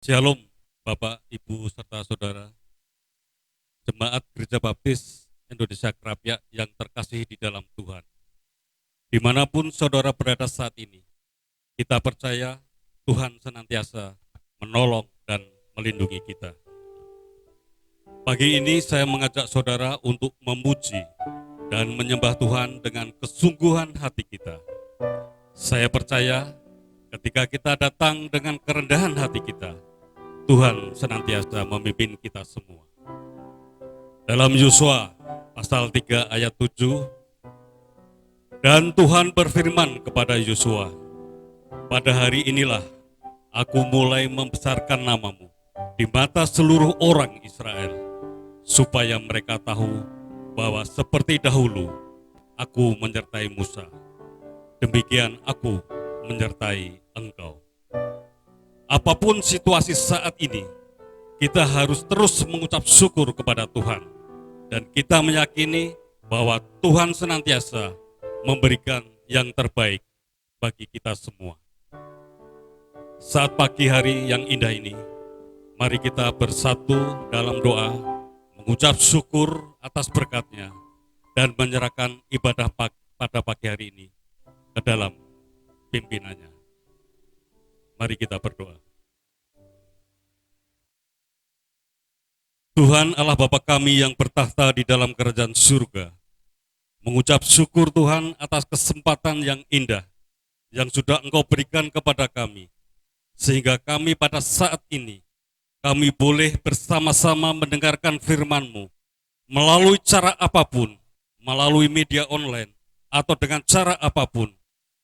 Shalom, Bapak, Ibu, serta Saudara, Jemaat Gereja Baptis Indonesia Kerapia yang terkasih di dalam Tuhan. Dimanapun saudara berada saat ini, kita percaya Tuhan senantiasa menolong dan melindungi kita. Pagi ini saya mengajak saudara untuk memuji dan menyembah Tuhan dengan kesungguhan hati kita. Saya percaya ketika kita datang dengan kerendahan hati kita, Tuhan senantiasa memimpin kita semua. Dalam Yosua pasal 3 ayat 7, dan Tuhan berfirman kepada Yosua, pada hari inilah aku mulai membesarkan namamu di mata seluruh orang Israel, supaya mereka tahu bahwa seperti dahulu aku menyertai Musa, demikian aku menyertai engkau. Apapun situasi saat ini, kita harus terus mengucap syukur kepada Tuhan. Dan kita meyakini bahwa Tuhan senantiasa memberikan yang terbaik bagi kita semua. Saat pagi hari yang indah ini, mari kita bersatu dalam doa, mengucap syukur atas berkat-Nya, dan menyerahkan ibadah pada pagi hari ini ke dalam pimpinannya. Mari kita berdoa. Tuhan Allah Bapa kami yang bertahta di dalam kerajaan surga, mengucap syukur Tuhan atas kesempatan yang indah yang sudah Engkau berikan kepada kami, sehingga kami pada saat ini, kami boleh bersama-sama mendengarkan firman-Mu, melalui cara apapun, melalui media online, atau dengan cara apapun,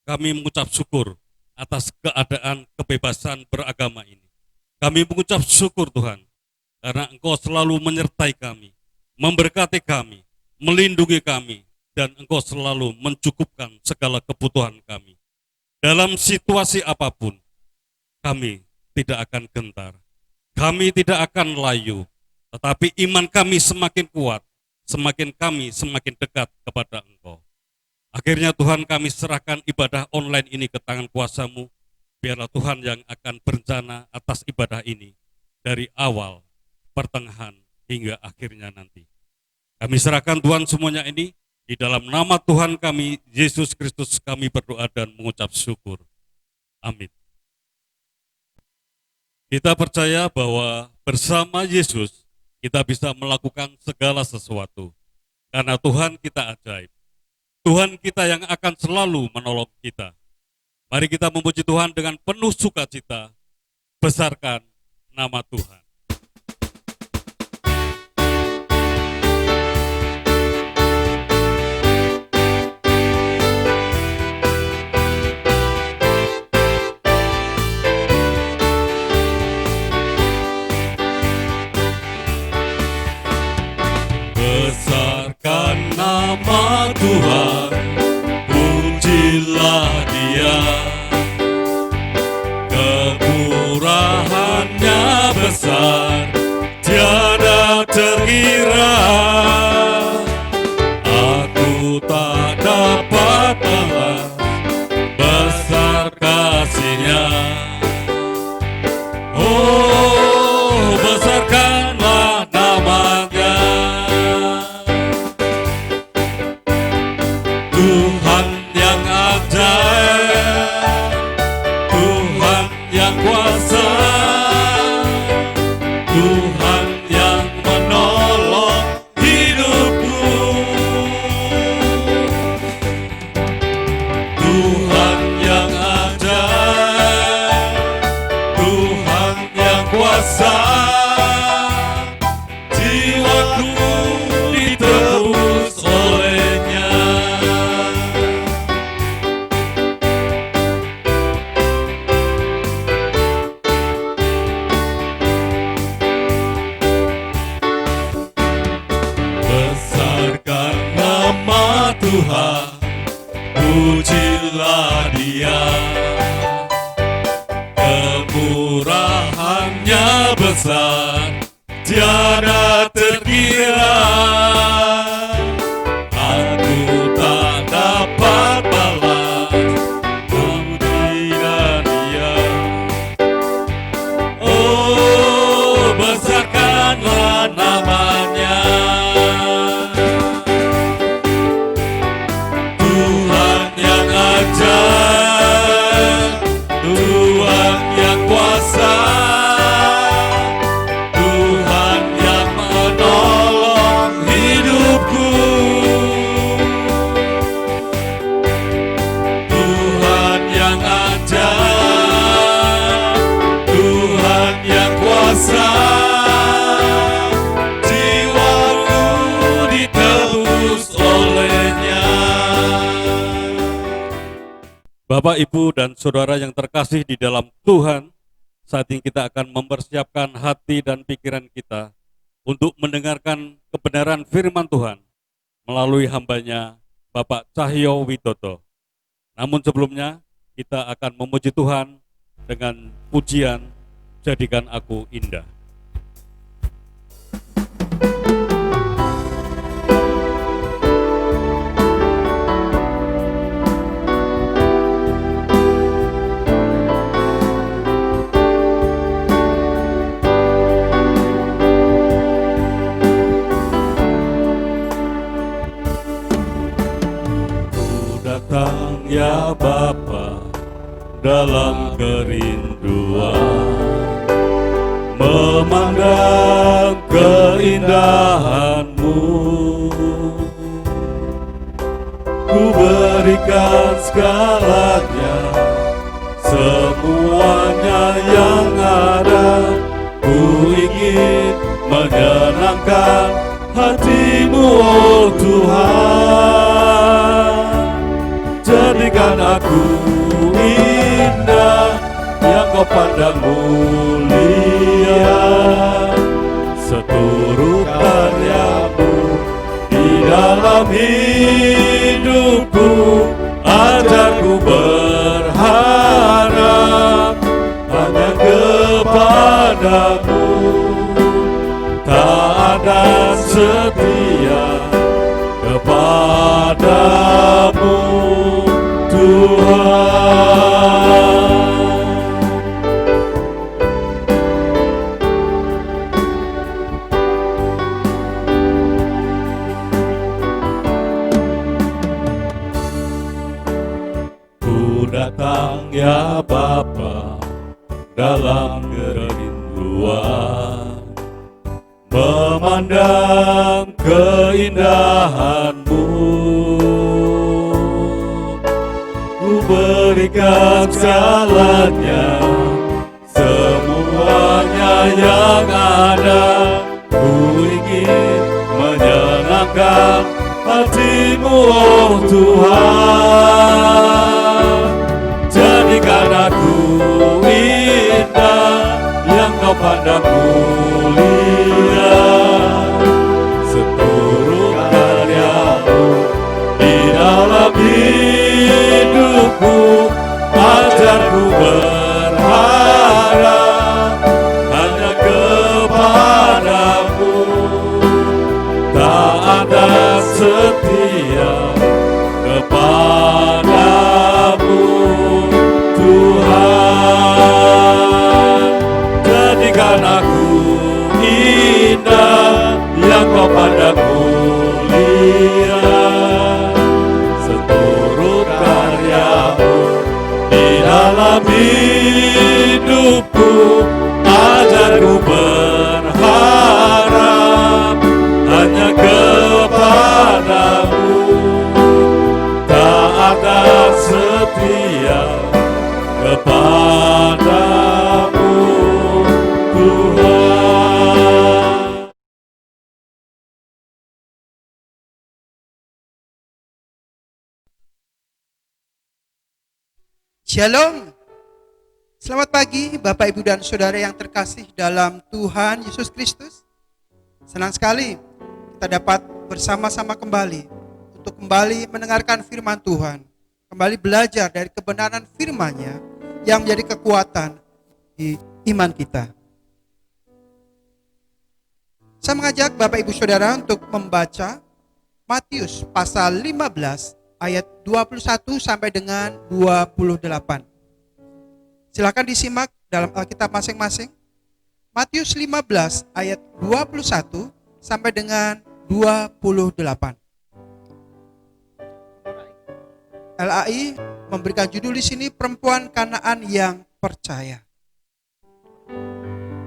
kami mengucap syukur atas keadaan kebebasan beragama ini. Kami mengucap syukur Tuhan, karena Engkau selalu menyertai kami, memberkati kami, melindungi kami, dan Engkau selalu mencukupkan segala kebutuhan kami. Dalam situasi apapun, kami tidak akan gentar, kami tidak akan layu, tetapi iman kami semakin kuat, kami semakin dekat kepada Engkau. Akhirnya Tuhan, kami serahkan ibadah online ini ke tangan kuasa-Mu, biarlah Tuhan yang akan berencana atas ibadah ini dari awal, pertengahan, hingga akhirnya nanti. Kami serahkan Tuhan semuanya ini, di dalam nama Tuhan kami, Yesus Kristus, kami berdoa dan mengucap syukur. Amin. Kita percaya bahwa bersama Yesus, kita bisa melakukan segala sesuatu. Karena Tuhan kita ajaib. Tuhan kita yang akan selalu menolong kita. Mari kita memuji Tuhan dengan penuh sukacita, besarkan nama Tuhan. Besarkan nama Tuhan, pujilah Dia. Kemurahan-Nya besar, tiada terkira. Aku tak dapat balas besar kasih-Nya. Oh, besarkanlah nama-Nya. Tuhan yang ajaib, Tuhan yang kuasa, Tuhan yang menolong hidupku. Tuhan yang ajaib, Tuhan yang kuasa, jiwaku ditebus oleh-Nya. Besarkan nama Tuhan, pujilah Dia. Kemurahan-Nya besar, tiada terkira. Aku tak dapat balas pujian Dia. Oh, Tuhan yang kuasa, Tuhan yang menolong hidupku, Tuhan yang ajaib, Tuhan yang kuasa, jiwaku ditebus olehnya. Bapak, Ibu, dan Saudara yang terkasih di dalam Tuhan, saat ini kita akan mempersiapkan hati dan pikiran kita untuk mendengarkan kebenaran firman Tuhan melalui hambanya Bapak Cahyo Widodo. Namun sebelumnya, kita akan memuji Tuhan dengan pujian Jadikan Aku Indah. Datang ya Bapa dalam kerinduan, memandang keindahan-Mu. Ku berikan segalanya, semuanya yang ada. Ku ingin menyenangkan hati-Mu, oh Tuhan. Jadikan aku indah, yang Kau pandang mulia, seturut karya-Mu di dalam hidupku. Ajarku berharap hanya kepada-Mu, taat dan setia kepada-Mu, Tuhan. Ku datang ya Bapa dalam kerinduan, memandang keindahan-Mu. Ku berikan segalanya, semuanya yang ada. Ku ingin menyenangkan hati-Mu, oh Tuhan. Jadikan aku indah, yang Kau pandang mulia, seturut karya-Mu di dalam hidupku. Ajarku berharap hanya kepada-Mu, taat dan setia kepada-Mu, Tuhan. Jadikan aku indah, yang Kau pandang mulia, seturut karya-Mu di dalam hidupku. Ajarku berharap hanya kepada-Mu, taat dan setia kepada-Mu, Tuhan. Shalom. Selamat pagi Bapak, Ibu, dan Saudara yang terkasih dalam Tuhan Yesus Kristus. Senang sekali kita dapat bersama-sama kembali untuk kembali mendengarkan firman Tuhan, kembali belajar dari kebenaran firman-Nya yang menjadi kekuatan di iman kita. Saya mengajak Bapak, Ibu, Saudara untuk membaca Matius pasal 15 ayat 21 sampai dengan 28. Silakan disimak dalam Alkitab masing-masing. Matius 15 ayat 21 sampai dengan 28. LAI memberikan judul di sini perempuan Kanaan yang percaya.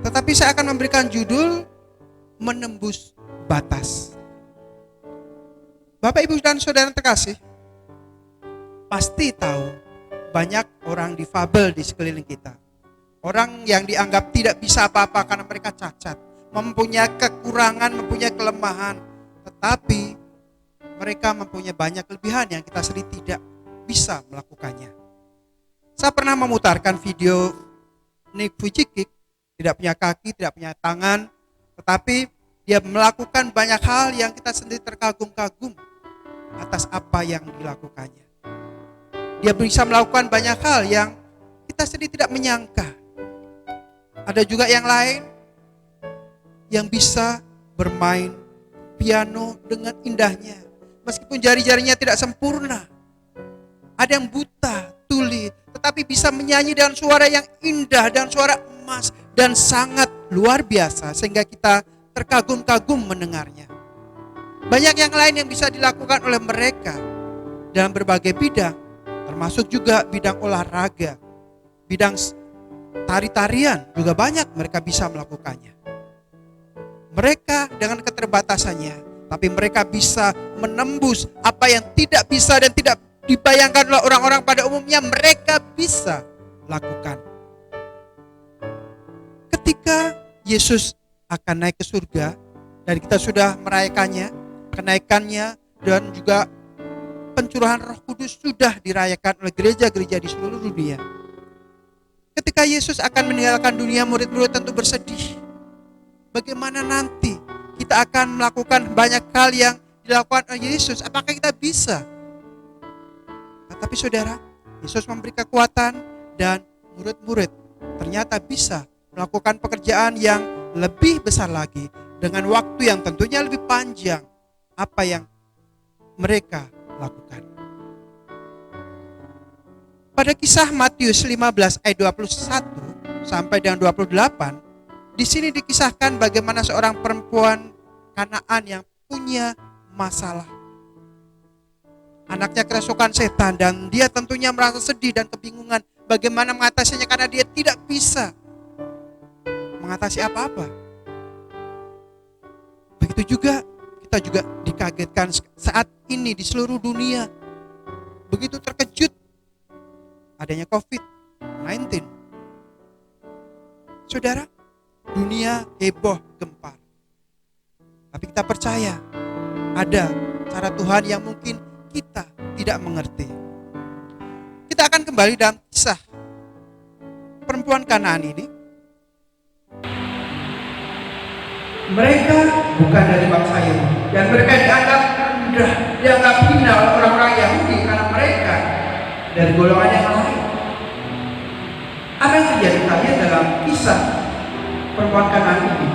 Tetapi saya akan memberikan judul menembus batas. Bapak, Ibu, dan Saudara terkasih, pasti tahu banyak orang difabel di sekeliling kita. Orang yang dianggap tidak bisa apa-apa karena mereka cacat, mempunyai kekurangan, mempunyai kelemahan, tetapi mereka mempunyai banyak kelebihan yang kita sendiri tidak bisa melakukannya. Saya pernah memutarkan video Nick Vujicic, tidak punya kaki, tidak punya tangan, tetapi dia melakukan banyak hal yang kita sendiri terkagum-kagum atas apa yang dilakukannya. Dia bisa melakukan banyak hal yang kita sendiri tidak menyangka. Ada juga yang lain yang bisa bermain piano dengan indahnya, meskipun jari-jarinya tidak sempurna. Ada yang buta, tuli, tetapi bisa menyanyi dengan suara yang indah, dan suara emas, dan sangat luar biasa, sehingga kita terkagum-kagum mendengarnya. Banyak yang lain yang bisa dilakukan oleh mereka dalam berbagai bidang, termasuk juga bidang olahraga, bidang tari-tarian, juga banyak mereka bisa melakukannya. Mereka dengan keterbatasannya, tapi mereka bisa menembus apa yang tidak bisa dan tidak dibayangkan oleh orang-orang pada umumnya, mereka bisa lakukan. Ketika Yesus akan naik ke surga, dan kita sudah merayakannya, kenaikannya, dan juga pencurahan Roh Kudus sudah dirayakan oleh gereja-gereja di seluruh dunia. Ketika Yesus akan meninggalkan dunia, murid-murid tentu bersedih. Bagaimana nanti kita akan melakukan banyak hal yang dilakukan oleh Yesus? Apakah kita bisa? Tetapi saudara, Yesus memberi kekuatan, dan murid-murid ternyata bisa melakukan pekerjaan yang lebih besar lagi dengan waktu yang tentunya lebih panjang apa yang mereka lakukan. Pada kisah Matius 15 ayat 21 sampai dengan 28, di sini dikisahkan bagaimana seorang perempuan Kanaan yang punya masalah. Anaknya kerasukan setan, dan dia tentunya merasa sedih dan kebingungan bagaimana mengatasinya karena dia tidak bisa mengatasi apa-apa. Begitu juga kita juga dikagetkan saat ini di seluruh dunia. Begitu terkejut adanya COVID-19. Saudara, dunia heboh gempar. Tapi kita percaya ada cara Tuhan yang mungkin kita tidak mengerti. Kita akan kembali dalam kisah perempuan Kanaan ini. Mereka bukan dari bangsa Yahudi, dan mereka dianggap rendah, dianggap hina oleh orang-orang Yahudi karena mereka dari golongan yang lain. Apa yang terjadi tadi dalam kisah perempuan Kanaan ini?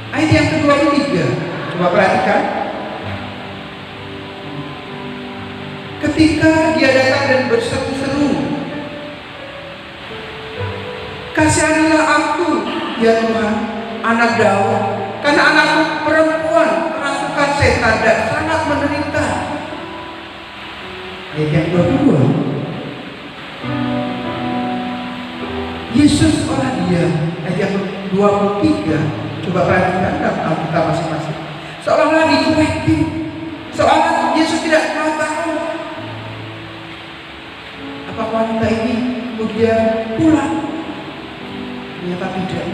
Ayat yang kedua dan ketiga, coba perhatikan. Ketika dia datang dan berseru-seru, "Kasihanilah aku, ya Tuhan, anak Daud, karena anakku perempuan kerasukan setan dan sangat menderita." Ayat yang kedua, Yesus olah dia. Ayat yang 23, coba perhatikan dalam Alkitab masing-masing. Seolah-olah dicuekin, seolah Yesus tidak pernah tahu. Apa wanita ini kemudian pulang? Ternyata tidak.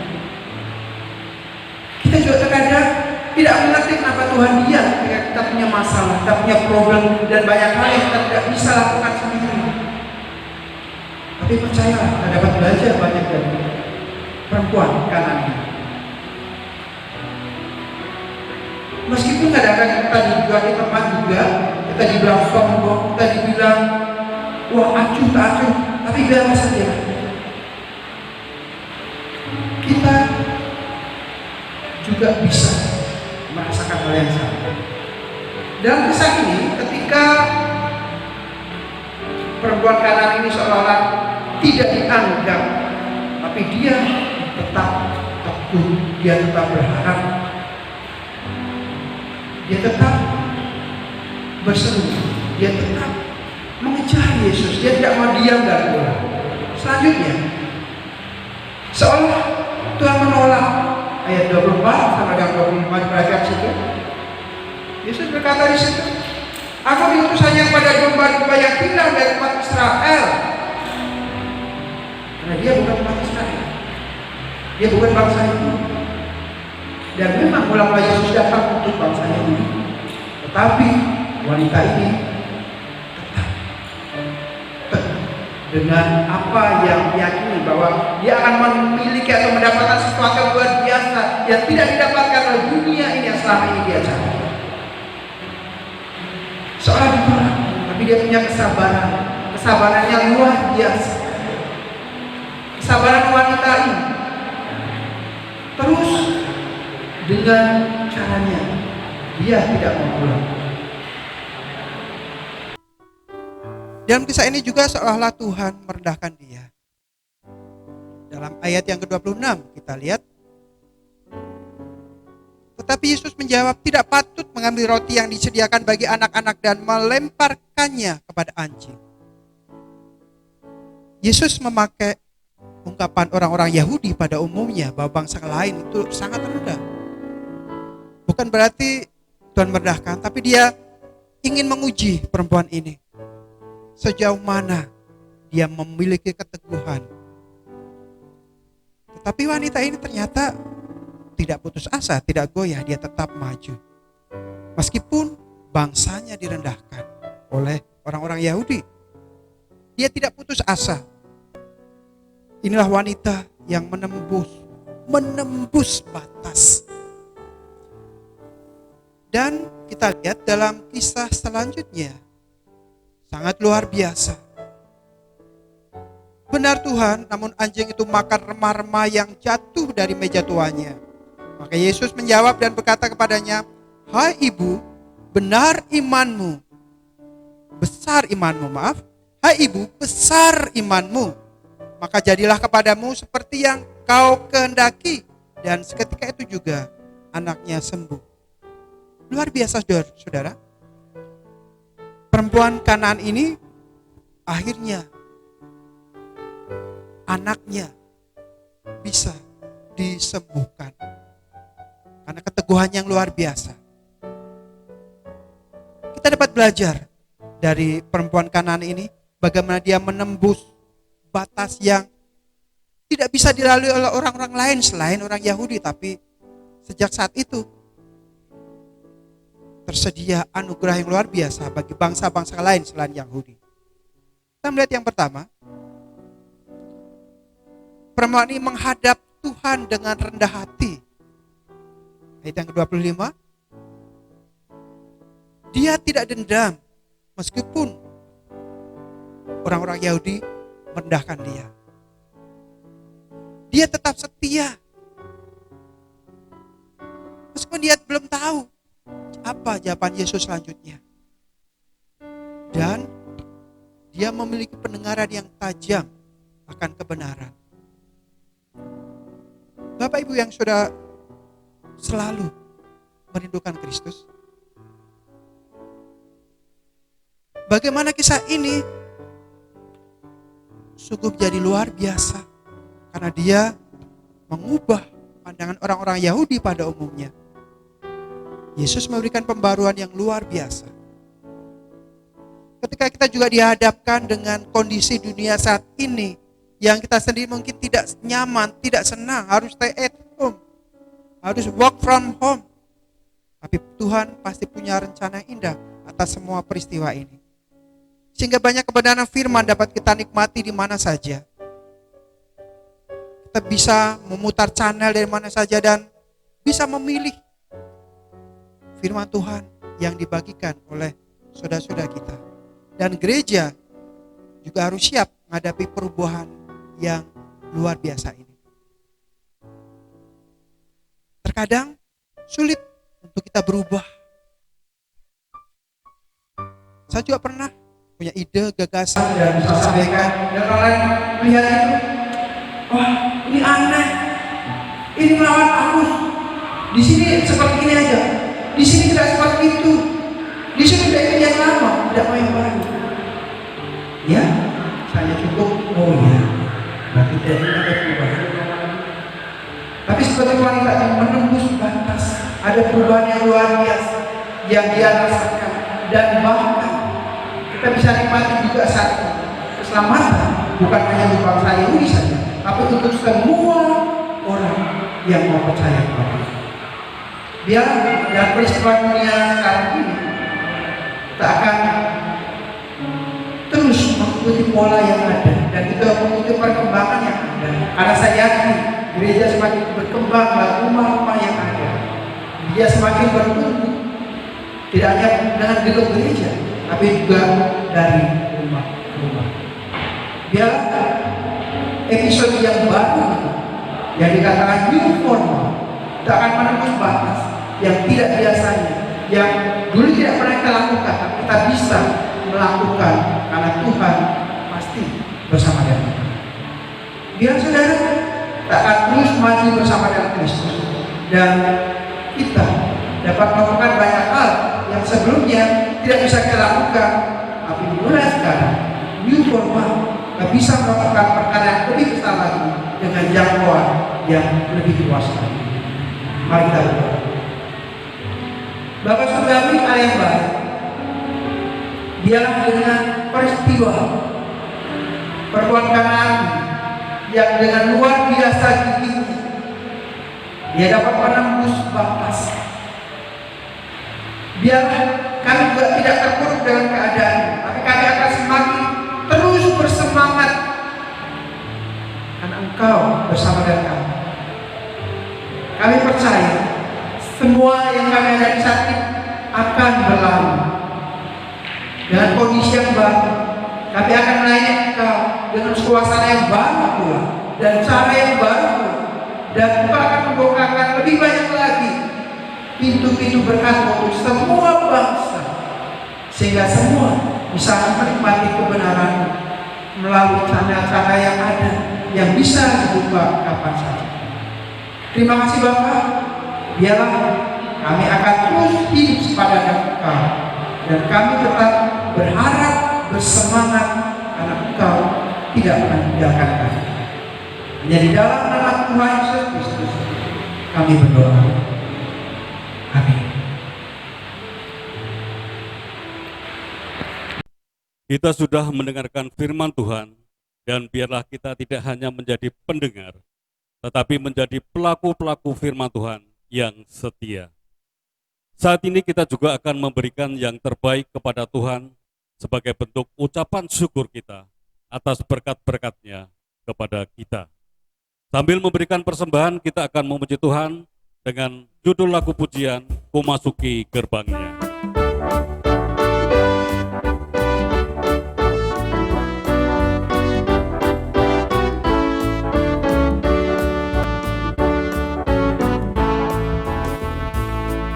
Kita juga terkadang tidak mengerti kenapa Tuhan diam ketika kita punya masalah, kita punya problem, dan banyak hal yang kita tidak bisa lakukan sendiri. Tapi percayalah, kita dapat belajar banyak dari perempuan Kanaan ini. Meskipun kadang-kadang kita juga di tempat juga, kita dibilang sombong, kita dibilang wah acuh tak acuh, tapi biarlah saja. Kita juga bisa merasakan hal yang sama. Dalam kisah ini, ketika perempuan Kanaan ini seolah-olah tidak dianggap, tapi dia tetap teguh, dia tetap berharap, dia tetap berseru, dia tetap mengejar Yesus. Dia tidak mau diam dan pulang. Selanjutnya, seolah Tuhan menolak. Ayat 24 sama dengan 25 diperhatikan situ. Yesus berkata di situ, aku diutus hanya kepada domba-domba yang hilang dari umat Israel. Karena dia bukan umat Israel, dia bukan bangsa itu. Dan memang ulama Yesus datang untuk bangsa Yahudi. Tetapi wanita ini tetap dengan apa yang diyakini bahwa dia akan memiliki atau mendapatkan sesuatu yang luar biasa yang tidak didapatkan oleh dunia ini yang selama ini dia cari. Seorang ditolak, tapi dia punya kesabaran. Kesabarannya luar biasa. Kesabaran wanita ini terus dengan caranya dia tidak mau pulang. Dalam kisah ini juga seolah-olah Tuhan merendahkan dia. Dalam ayat yang ke-26 kita lihat, tetapi Yesus menjawab, tidak patut mengambil roti yang disediakan bagi anak-anak dan melemparkannya kepada anjing. Yesus memakai ungkapan orang-orang Yahudi pada umumnya bahwa bangsa lain itu sangat rendah. Bukan berarti Tuhan merendahkan, tapi dia ingin menguji perempuan ini. Sejauh mana dia memiliki keteguhan. Tetapi wanita ini ternyata tidak putus asa, tidak goyah, dia tetap maju. Meskipun bangsanya direndahkan oleh orang-orang Yahudi, dia tidak putus asa. Inilah wanita yang menembus batas. Dan kita lihat dalam kisah selanjutnya, sangat luar biasa. Benar Tuhan, namun anjing itu makan remah-remah yang jatuh dari meja tuannya. Maka Yesus menjawab dan berkata kepadanya, hai ibu, benar imanmu. Besar imanmu, maaf. Hai ibu, besar imanmu. Maka jadilah kepadamu seperti yang kau kehendaki. Dan seketika itu juga anaknya sembuh. Luar biasa saudara. Perempuan Kanaan ini akhirnya anaknya bisa disembuhkan karena keteguhan yang luar biasa. Kita dapat belajar dari perempuan Kanaan ini bagaimana dia menembus batas yang tidak bisa dilalui oleh orang-orang lain selain orang Yahudi, tapi sejak saat itu tersedia anugerah yang luar biasa bagi bangsa-bangsa lain selain Yahudi. Kita melihat yang pertama, perempuan ini menghadap Tuhan dengan rendah hati. Ayat yang ke-25, dia tidak dendam meskipun orang-orang Yahudi merendahkan dia. Dia tetap setia meskipun dia belum tahu apa jawaban Yesus selanjutnya. Dan dia memiliki pendengaran yang tajam akan kebenaran. Bapak Ibu yang sudah selalu merindukan Kristus, bagaimana kisah ini sungguh menjadi luar biasa karena dia mengubah pandangan orang-orang Yahudi pada umumnya. Yesus memberikan pembaruan yang luar biasa. Ketika kita juga dihadapkan dengan kondisi dunia saat ini yang kita sendiri mungkin tidak nyaman, tidak senang, harus stay at home, harus work from home. Tapi Tuhan pasti punya rencana yang indah atas semua peristiwa ini. Sehingga banyak kebenaran firman dapat kita nikmati di mana saja. Kita bisa memutar channel dari mana saja dan bisa memilih firman Tuhan yang dibagikan oleh saudara-saudara kita. Dan gereja juga harus siap menghadapi perubahan yang luar biasa ini. Terkadang sulit untuk kita berubah. Saya juga pernah punya ide, gagasan dan bisa sampaikan, dan orang lain melihat itu, wah ini aneh, ini melawan arus. Di sini seperti ini aja, di sini tidak seperti itu, di sini tidak ikut yang lama. tidak mau yang baru. Ya, saya cukup. Oh ya, berarti tidak ada perubahan. Tapi sebagai wanita yang menembus batas, ada perubahan yang luar biasa yang dia rasakan, dan bahkan kita bisa nikmati juga satu keselamatan bukan hanya untuk bangsa Yahudi saja, tapi untuk semua orang yang mau percaya kepada Dia. Biar dalam peristiwa dunia sekarang ini kita akan terus mengikuti pola yang ada, dan kita mengikuti perkembangan yang ada. Karena saya yakin gereja semakin berkembang, dan rumah-rumah yang ada dia semakin bertumbuh, tidak hanya dengan gedung gereja, tapi juga dari rumah ke rumah. Biar episode yang baru itu, yang dikatakan new normal, kita akan menembus batas yang tidak biasanya, yang dulu tidak pernah kita lakukan, tapi kita bisa melakukan karena Tuhan pasti bersama dengan kita. Biar saudara kita akan terus maju bersama dengan Kristus, dan kita dapat melakukan banyak hal yang sebelumnya tidak bisa kita lakukan, tapi mulai sekarang new normal kita bisa melakukan perkara yang lebih besar lagi dengan jangkauan yang lebih luas lagi. Mari kita berdoa. Bapak Saudara Allah yang baik, biarlah dengan peristiwa perempuan Kanaan yang dengan luar biasa gigihnya, dia dapat menembus batas. Biarlah kami juga tidak terpuruk dengan keadaan, tapi kami akan semakin terus bersemangat karena Engkau bersama dengan kami. Kami percaya semua yang kami hadapi saat ini akan berlalu. Dengan kondisi yang baru, kami akan melayani Engkau dengan suasana yang baru pula, dan cara yang baru pula, dan Engkau akan membukakan lebih banyak lagi pintu-pintu berkat untuk semua bangsa, sehingga semua bisa menikmati kebenaran melalui cara-cara yang ada, yang bisa dibuka kapan saja. Terima kasih Bapak. Biarlah kami akan terus hidup sepadan Engkau, dan kami tetap berharap, bersemangat, karena Engkau tidak pernah meninggalkan kami. Hanya di dalam nama Tuhan Yesus Kristus kami berdoa. Amin. Kita sudah mendengarkan firman Tuhan, dan biarlah kita tidak hanya menjadi pendengar, tetapi menjadi pelaku-pelaku firman Tuhan yang setia. Saat ini kita juga akan memberikan yang terbaik kepada Tuhan sebagai bentuk ucapan syukur kita atas berkat-berkat-Nya kepada kita. Sambil memberikan persembahan, kita akan memuji Tuhan dengan judul lagu pujian, Ku Masuki Gerbang-Nya.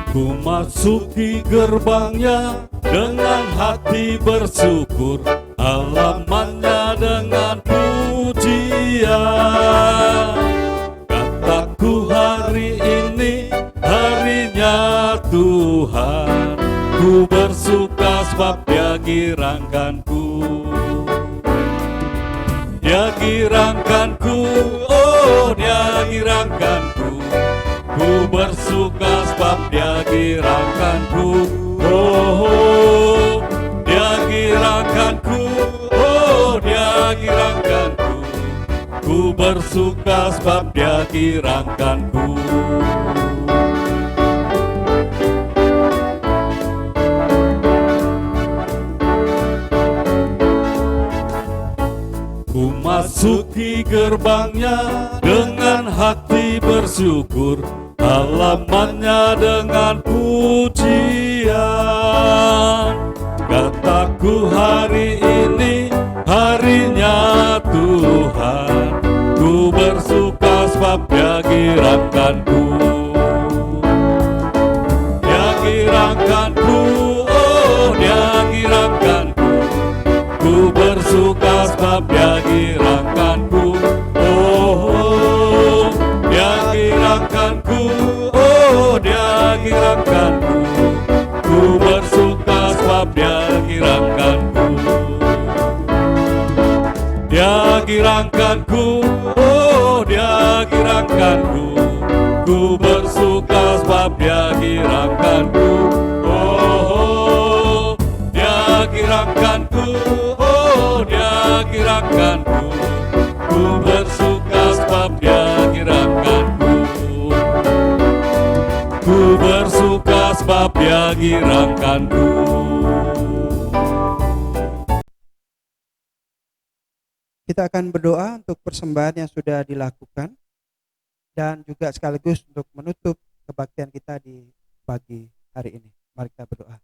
Ku masuki gerbangnya dengan hati bersyukur, halamannya dengan pujian. Kataku hari ini harinya Tuhan, ku bersuka sebab Dia girangkanku. Dia girangkanku, oh Dia girangkanku. Ku bersuka sebab Dia girangkanku, oh Dia girangkanku, oh Dia girangkanku. Ku bersuka sebab Dia girangkanku. Ku masuki gerbangnya dengan hati bersyukur, halamannya dengan pujian. Kataku hari ini harinya Tuhan, ku bersuka sebab Dia girangkanku. Dia girangkanku, oh Dia girangkanku. Ku bersuka sebab Dia girangkanku, oh Dia girangkanku, oh Dia girangkanku. Ku bersuka sebab Dia girangkanku. girangkanku, oh dia girangkanku. Ku bersuka sebab dia girangkanku, oh dia girangkanku, oh dia girangkanku. Ku bersuka sebab dia girangkanku. Ku bersuka sebab dia girangkanku. Kita akan berdoa untuk persembahan yang sudah dilakukan dan juga sekaligus untuk menutup kebaktian kita di pagi hari ini. Mari kita berdoa.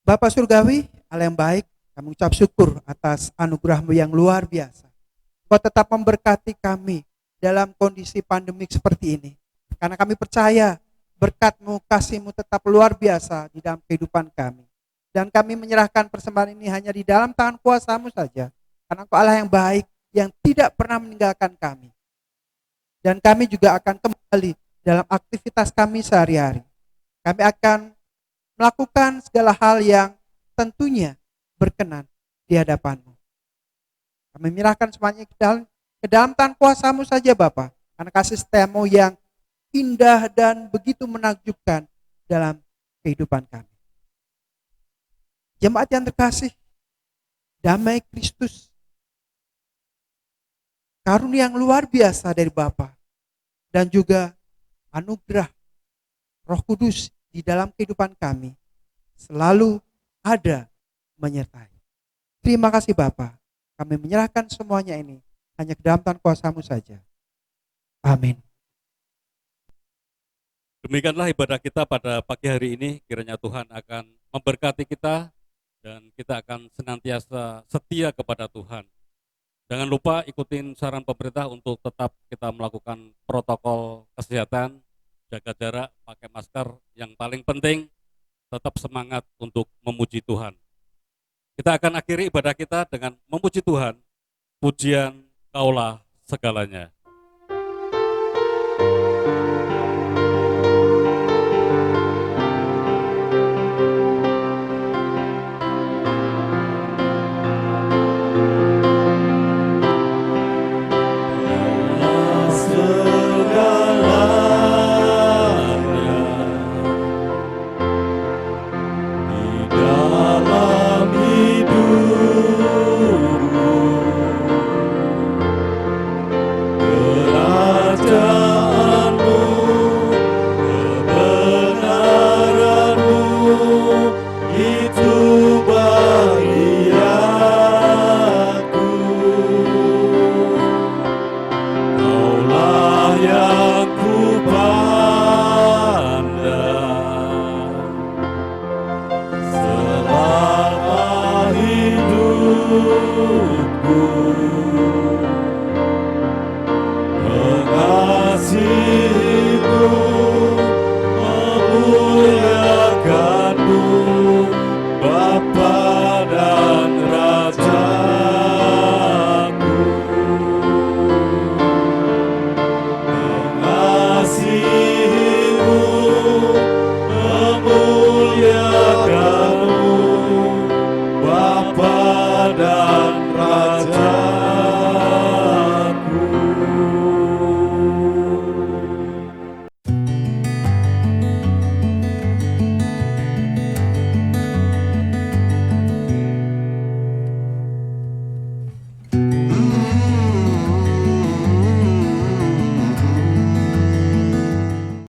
Bapa Surgawi, Allah yang baik, kami ucap syukur atas anugerah-Mu yang luar biasa. Kau tetap memberkati kami dalam kondisi pandemik seperti ini. Karena kami percaya berkat-Mu, kasih-Mu tetap luar biasa di dalam kehidupan kami. Dan kami menyerahkan persembahan ini hanya di dalam tangan kuasa-Mu saja. Karena Engkau Allah yang baik, yang tidak pernah meninggalkan kami. Dan kami juga akan kembali dalam aktivitas kami sehari-hari. Kami akan melakukan segala hal yang tentunya berkenan di hadapan-Mu. Kami menyerahkan semuanya ke dalam tangan kuasa-Mu saja Bapa. Karena kasih setia-Mu yang indah dan begitu menakjubkan dalam kehidupan kami. Jemaat yang terkasih, damai Kristus, karunia yang luar biasa dari Bapa dan juga anugerah Roh Kudus di dalam kehidupan kami selalu ada menyertai. Terima kasih Bapa. Kami menyerahkan semuanya ini hanya ke dalam tangan kuasa-Mu saja. Amin. Demikianlah ibadah kita pada pagi hari ini. Kiranya Tuhan akan memberkati kita dan kita akan senantiasa setia kepada Tuhan. Jangan lupa ikutin saran pemerintah untuk tetap kita melakukan protokol kesehatan, jaga jarak, pakai masker. Yang paling penting, tetap semangat untuk memuji Tuhan. Kita akan akhiri ibadah kita dengan memuji Tuhan. Pujian Kaulah segalanya. Mengasihimu,